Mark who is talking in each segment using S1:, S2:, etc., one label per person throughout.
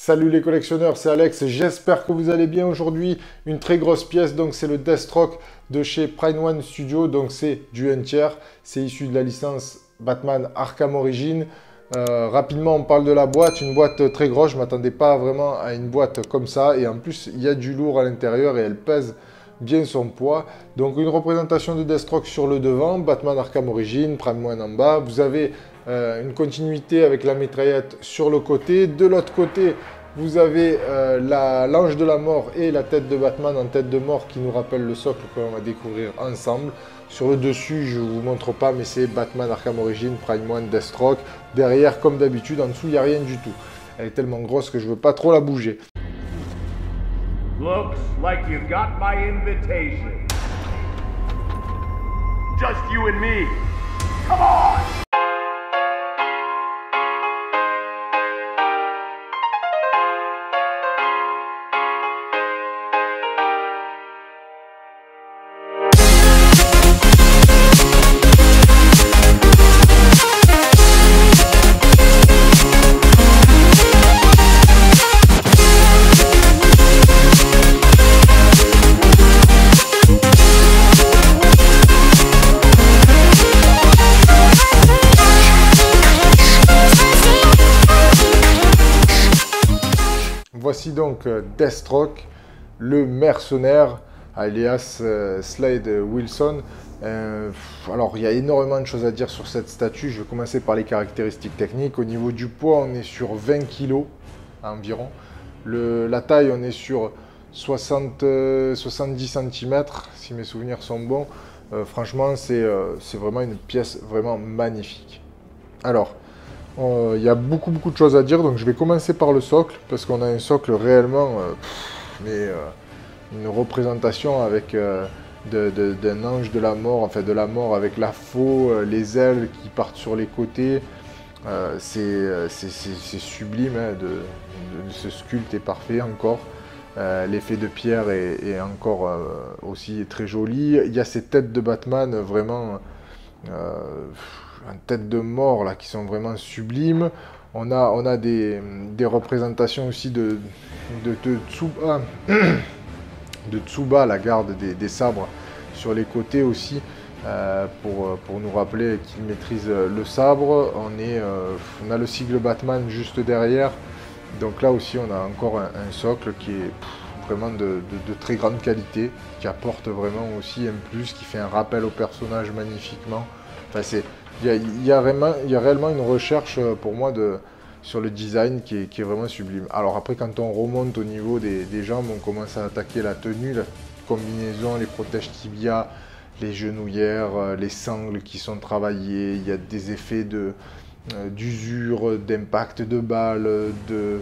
S1: Salut les collectionneurs, c'est Alex, j'espère que vous allez bien aujourd'hui. Une très grosse pièce, donc c'est le Deathstroke de chez Prime One Studio, donc c'est du 1/3, c'est issu de la licence Batman Arkham Origins. Rapidement on parle de la boîte, une boîte très grosse, je ne m'attendais pas vraiment à une boîte comme ça, et en plus il y a du lourd à l'intérieur et elle pèse bien son poids. Donc une représentation de Deathstroke sur le devant, Batman Arkham Origins, Prime One en bas. Vous avez une continuité avec la mitraillette sur le côté. De l'autre côté, vous avez l'ange de la mort et la tête de Batman en tête de mort qui nous rappelle le socle que l'on va découvrir ensemble. Sur le dessus, je ne vous montre pas, mais c'est Batman Arkham Origins, Prime One, Deathstroke. Derrière, comme d'habitude, en dessous, il n'y a rien du tout. Elle est tellement grosse que je ne veux pas trop la bouger.
S2: Looks like you got my invitation. Just you and me. Come on!
S1: Voici donc Deathstroke, le mercenaire, alias Slade Wilson. Alors, il y a énormément de choses à dire sur cette statue. Je vais commencer par les caractéristiques techniques. Au niveau du poids, on est sur 20 kg environ. La taille, on est sur 70 cm, si mes souvenirs sont bons. Franchement, c'est vraiment une pièce vraiment magnifique. Alors, il y a beaucoup de choses à dire, donc je vais commencer par le socle, parce qu'on a un socle réellement, une représentation avec d'un ange de la mort, enfin de la mort avec la faux, les ailes qui partent sur les côtés. C'est sublime, hein, ce sculpte est parfait encore. L'effet de pierre est encore aussi très joli. Il y a ces têtes de Batman vraiment en tête de mort là qui sont vraiment sublimes. On a des représentations aussi de Tsuba, de Tsuba, la garde des sabres sur les côtés aussi, pour nous rappeler qu'il maîtrise le sabre. On a le sigle Batman juste derrière, donc là aussi on a encore un socle qui est vraiment de très grande qualité, qui apporte vraiment aussi un plus, qui fait un rappel au personnage magnifiquement. Enfin, il y a réellement une recherche pour moi sur le design qui est vraiment sublime. Alors après, quand on remonte au niveau des jambes, on commence à attaquer la tenue, la combinaison, les protèges tibia, les genouillères, les sangles qui sont travaillées. Il y a des effets d'usure, d'impact de balles, de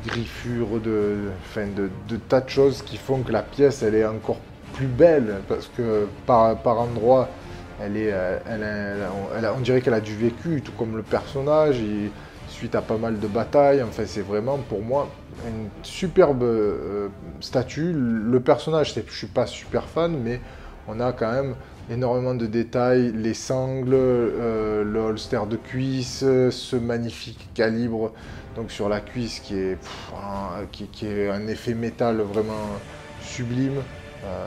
S1: griffures, de tas de choses qui font que la pièce elle est encore plus belle, parce que par endroits on dirait qu'elle a du vécu, tout comme le personnage, suite à pas mal de batailles. Enfin, c'est vraiment pour moi une superbe statue. Le personnage, je ne suis pas super fan, mais on a quand même énormément de détails, les sangles, le holster de cuisse, ce magnifique calibre donc sur la cuisse qui est un effet métal vraiment sublime.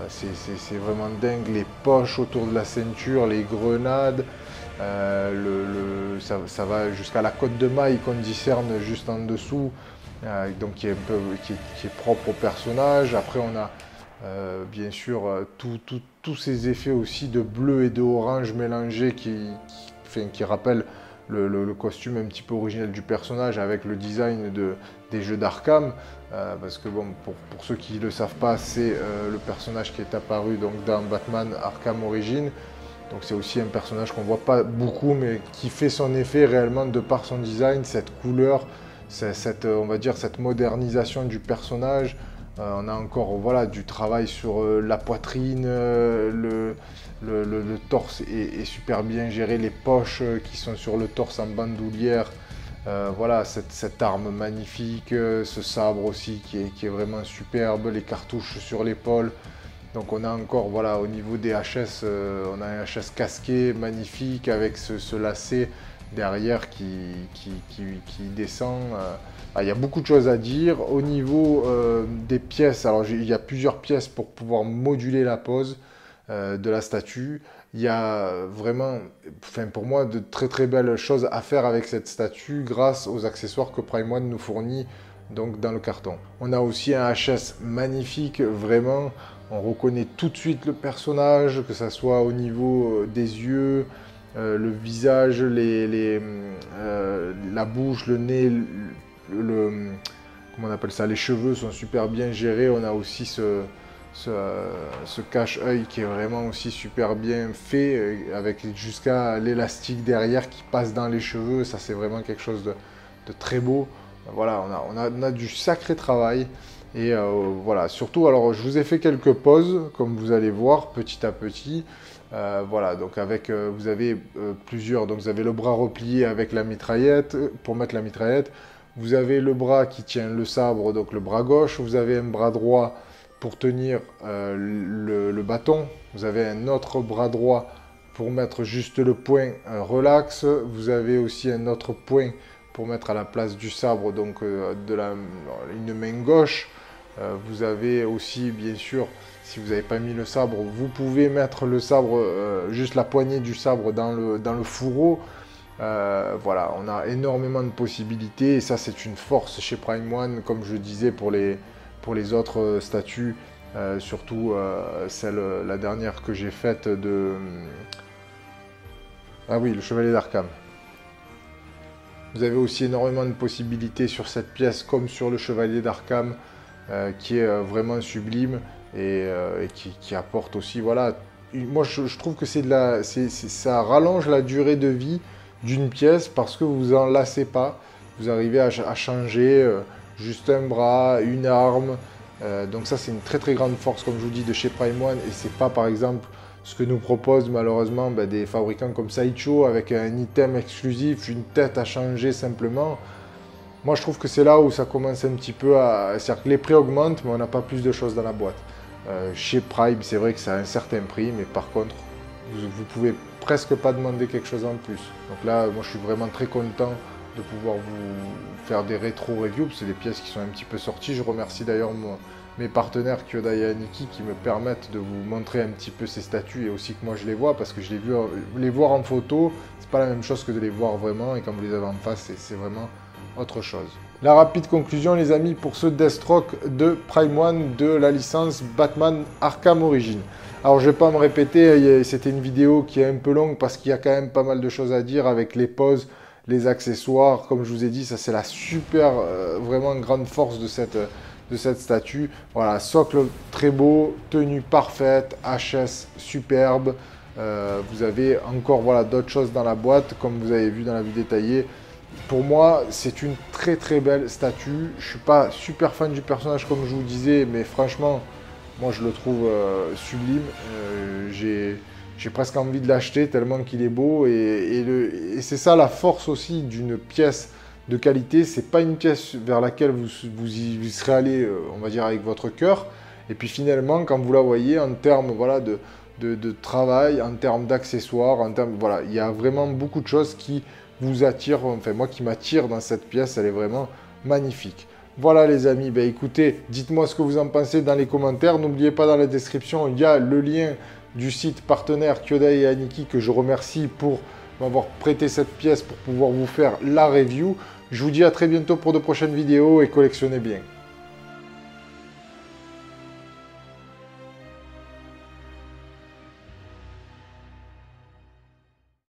S1: C'est vraiment dingue, les poches autour de la ceinture, les grenades, ça va jusqu'à la cotte de maille qu'on discerne juste en dessous, donc qui est propre au personnage. Après on a bien sûr tous ces effets aussi de bleu et de orange mélangés qui rappellent le costume un petit peu original du personnage avec le design des jeux d'Arkham, parce que bon, pour ceux qui ne le savent pas, c'est le personnage qui est apparu donc dans Batman Arkham Origins. Donc c'est aussi un personnage qu'on voit pas beaucoup, mais qui fait son effet réellement de par son design, cette couleur, on va dire cette modernisation du personnage. On a encore voilà, du travail sur la poitrine, le torse est super bien géré, les poches qui sont sur le torse en bandoulière. Voilà, cette arme magnifique, ce sabre aussi qui est vraiment superbe, les cartouches sur l'épaule. Donc on a encore, voilà, au niveau des HS, on a un HS casqué magnifique avec ce lacet derrière qui descend. il y a beaucoup de choses à dire. Au niveau des pièces, alors il y a plusieurs pièces pour pouvoir moduler la pose de la statue. Il y a vraiment, enfin pour moi, de très très belles choses à faire avec cette statue grâce aux accessoires que Prime One nous fournit donc dans le carton. On a aussi un HS magnifique, vraiment. On reconnaît tout de suite le personnage, que ce soit au niveau des yeux, le visage, la bouche, le nez, comment on appelle ça, les cheveux sont super bien gérés. On a aussi ce cache-œil qui est vraiment aussi super bien fait, avec jusqu'à l'élastique derrière qui passe dans les cheveux. Ça, c'est vraiment quelque chose de très beau. Voilà, on a du sacré travail. Et voilà, surtout, alors je vous ai fait quelques pauses, comme vous allez voir, petit à petit. Voilà, donc avec, vous avez plusieurs, donc vous avez le bras replié avec la mitraillette, pour mettre la mitraillette. Vous avez le bras qui tient le sabre, donc le bras gauche. Vous avez un bras droit pour tenir le bâton. Vous avez un autre bras droit pour mettre juste le poing relax. Vous avez aussi un autre poing pour mettre à la place du sabre, donc une main gauche. Vous avez aussi, bien sûr, si vous n'avez pas mis le sabre, vous pouvez mettre le sabre, juste la poignée du sabre dans le fourreau. Voilà, on a énormément de possibilités et ça c'est une force chez Prime One, comme je disais pour les autres statues, surtout la dernière que j'ai faite de... Ah oui, le Chevalier d'Arkham. Vous avez aussi énormément de possibilités sur cette pièce comme sur le Chevalier d'Arkham, qui est vraiment sublime et qui apporte aussi, voilà, moi je trouve que ça rallonge la durée de vie d'une pièce parce que vous vous en lassez pas, vous arrivez à changer juste un bras, une arme, donc ça c'est une très très grande force comme je vous dis de chez Prime One et c'est pas par exemple ce que nous proposent malheureusement des fabricants comme Sideshow avec un item exclusif, une tête à changer simplement. Moi, je trouve que c'est là où ça commence un petit peu à... C'est-à-dire que les prix augmentent, mais on n'a pas plus de choses dans la boîte. Chez Prime, c'est vrai que ça a un certain prix, mais par contre, vous pouvez presque pas demander quelque chose en plus. Donc là, moi, je suis vraiment très content de pouvoir vous faire des rétro-reviews, parce que c'est des pièces qui sont un petit peu sorties. Je remercie d'ailleurs mes partenaires Kyodai et Aniki qui me permettent de vous montrer un petit peu ces statues et aussi que moi je les vois, parce que je l'ai vu les voir en photo, c'est pas la même chose que de les voir vraiment, et quand vous les avez en face, c'est vraiment autre chose. La rapide conclusion les amis pour ce Deathstroke de Prime One de la licence Batman Arkham Origins. Alors je vais pas me répéter, c'était une vidéo qui est un peu longue parce qu'il y a quand même pas mal de choses à dire avec les poses, les accessoires. Comme je vous ai dit, ça c'est la super, vraiment grande force de cette statue. Voilà, socle très beau, tenue parfaite, HS superbe. Vous avez encore voilà, d'autres choses dans la boîte comme vous avez vu dans la vue détaillée. Pour moi, c'est une très très belle statue. Je suis pas super fan du personnage comme je vous disais, mais franchement, moi je le trouve sublime. J'ai presque envie de l'acheter tellement qu'il est beau. Et c'est ça la force aussi d'une pièce de qualité. C'est pas une pièce vers laquelle vous y serez allé, on va dire, avec votre cœur. Et puis finalement, quand vous la voyez en termes voilà, de travail, en termes d'accessoires, en termes, voilà, il y a vraiment beaucoup de choses qui vous attire, enfin moi qui m'attire dans cette pièce, elle est vraiment magnifique. Voilà les amis, ben écoutez, dites-moi ce que vous en pensez dans les commentaires. N'oubliez pas dans la description, il y a le lien du site partenaire Kyodai et Aniki que je remercie pour m'avoir prêté cette pièce pour pouvoir vous faire la review. Je vous dis à très bientôt pour de prochaines vidéos et collectionnez bien.